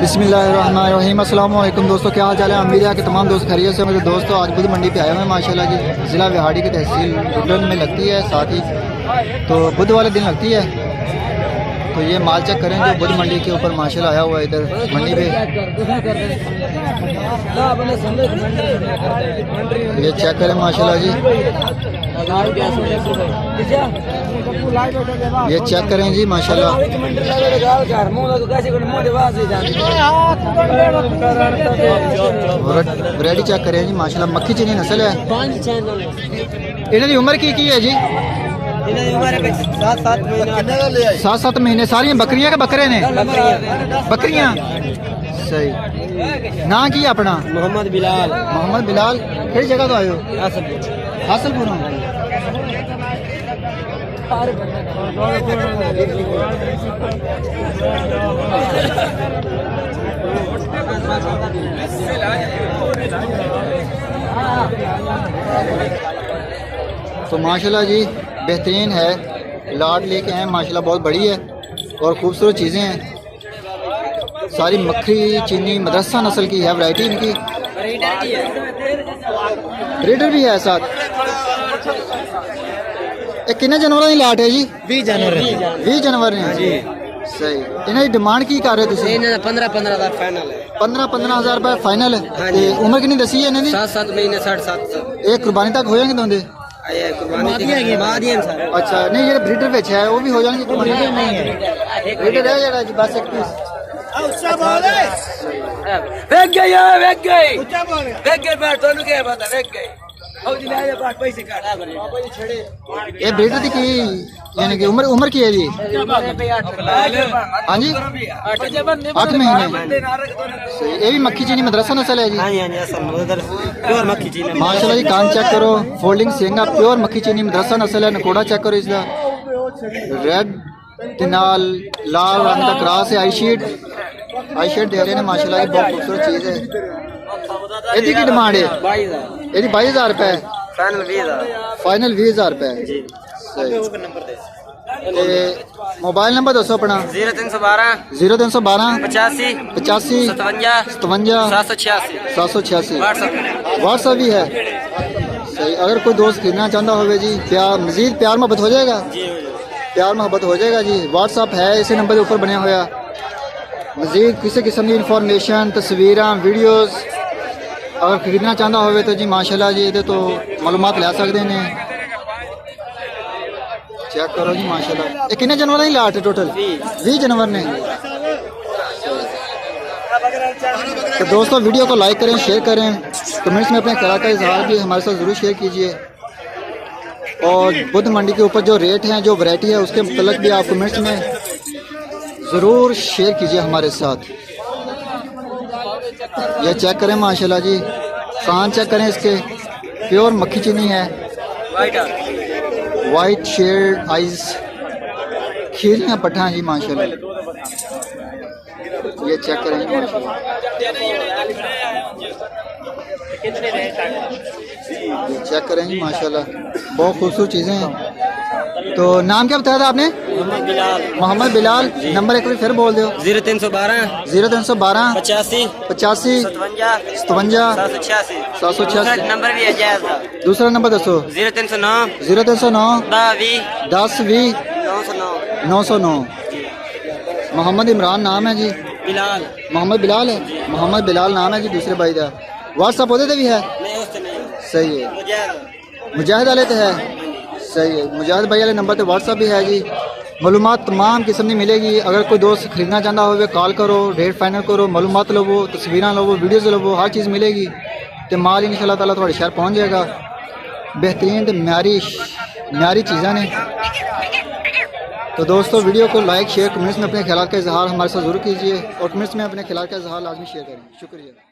बिस्मिल्लाहिर्रहमानिर्रहीम। अस्सलाम वालेकुम दोस्तों, क्या हाल चाल है? उम्मीद है कि तमाम दोस्त खैरियत से। मेरे दोस्तों आज बुध मंडी पे आए हुए हैं माशाल्लाह जी। ज़िला विहाड़ी की तहसील रुडन में लगती है, साथ ही तो बुध वाले दिन लगती है। तो ये माल चेक करें जो बुध मंडी के ऊपर माशाल्लाह आया हुआ है इधर मंडी पे। ये चेक करें माशाल्लाह जी, ये चेक करें जी माशाल्लाह। वैरायटी चेक करें जी माशाल्लाह। मक्खी चीनी नस्ल है। इन्हों की उम्र की है जी? 7-7 महीने। सारियां बकरियां के बकरे ने? बकरियां। सही। ना की अपना? मोहम्मद बिलाल। मोहम्मद बिलाल किस जगह तो आयो? हासलपुर। तो माशाल्लाह जी बेहतरीन है, लाट लेके हैं माशाल्लाह, बहुत बड़ी है और खूबसूरत चीज़ें हैं। सारी मक्खी चीनी मदरसा नस्ल की है वैरायटी इनकी। ब्रीडर भी है साथ। कितने जानवर की लाट है जी? 20 जानवर। 20 जानवर ने जी। सही। इन्हें डिमांड की कर रहे हो? 15-15 फाइनल है। 15-15 रुपए फाइनल है। उम्र कितनी दसी है इन्हें? 7-7 महीने। 7.5 एक कुर्बानी तक हो जाएंगे दोंदे? अच्छा नहीं, ये ब्रीडर बेच है वो भी हो जाएंगे? नहीं है, ब्रीडर है जरा जी, बस एक पीस। ये ब्रीडर की यानी कि उम्र की है जी? हाँ जी 8 महीने। ये भी मक्खी चीनी मदरसा नस्ल है जी? माशाल्लाह जी। कान चेक करो, फोल्डिंग सिंगा, प्योर मक्खी चीनी मदरसा नस्ल है। नकोड़ा चेक करो इसका, रेड नाल लाल रंग का क्रॉस है। आई शेड दे रहे हैं माशाल्लाह, बहुत खूबसूरत चीज़ है। यदि की डिमांड है? यदि 22,000 रुपए फाइनल 20,000 रुपए। मोबाइल नंबर दसो अपना। 0312 85 57 786। व्हाट्सएप भी है। सही। अगर कोई दोस्त खरीदना चाहता हो जी, प्यार मजीद प्यार मोहब्बत हो जाएगा? प्यार मोहब्बत हो जाएगा जी। व्हाट्सएप है इसी नंबर के ऊपर बनया हुआ। मजीद किसी किस्म की इंफॉर्मेशन, तस्वीर, वीडियोस अगर खरीदना चाहता हो तो जी माशाल्लाह जी ये तो मालूमात ले सकते हैं। चेक करो जी माशाल्लाह। ये कितने जानवर की लाट है टोटल? 20 जानवर ने। तो दोस्तों वीडियो को लाइक करें, शेयर करें, कमेंट्स में अपने ख्याल का इजहार भी हमारे साथ ज़रूर शेयर कीजिए। और बुध मंडी के ऊपर जो रेट हैं, जो वैरायटी है, उसके मतलब भी आप कमेंट्स में ज़रूर शेयर कीजिए हमारे साथ। ये चेक करें माशाल्लाह जी, कान चेक करें इसके, प्योर मक्खी चीनी है। वाइट शेड आइज, खीरियाँ पट्ठा जी माशाल्लाह। ये चेक करें माशाल्लाह, ये चेक करें माशाल्लाह, बहुत खूबसूरत चीज़ें हैं। तो नाम क्या बताया था आपने? मोहम्मद बिलाल। नंबर एक बार फिर बोल दो। 0312 85 57 786। नंबर भी है जायज़। दूसरा नंबर दसो। 0309 10 20 909। मोहम्मद इमरान नाम है जी। बिलाल। मोहम्मद बिलाल है। मोहम्मद बिलाल नाम है जी दूसरे भाई का। व्हाट्सअप होते भी है? सही है। मुजाहिद वाले तो है? सही है। मुजाहिद भाई वाले नंबर पे व्हाट्सअप भी है जी। मालूमात तमाम किस्म की मिलेगी। अगर कोई दोस्त खरीदना चाहता हो कॉल करो, रेट फाइनल करो, मालूमात लवो, तस्वीर लवो, वीडियोज़ लवो, हर चीज़ मिलेगी। तो माल इंशाअल्लाह ताला थोड़े शहर पहुँच जाएगा। बेहतरीन तो म्यारी चीज़ें ने। तो दोस्तों वीडियो को लाइक शेयर कमेंट्स में अपने ख्याल का इजहार हमारे साथ ज़रूर कीजिए और कमेंट्स में अपने ख्याल का इजहार लाजमी शेयर करें। शुक्रिया।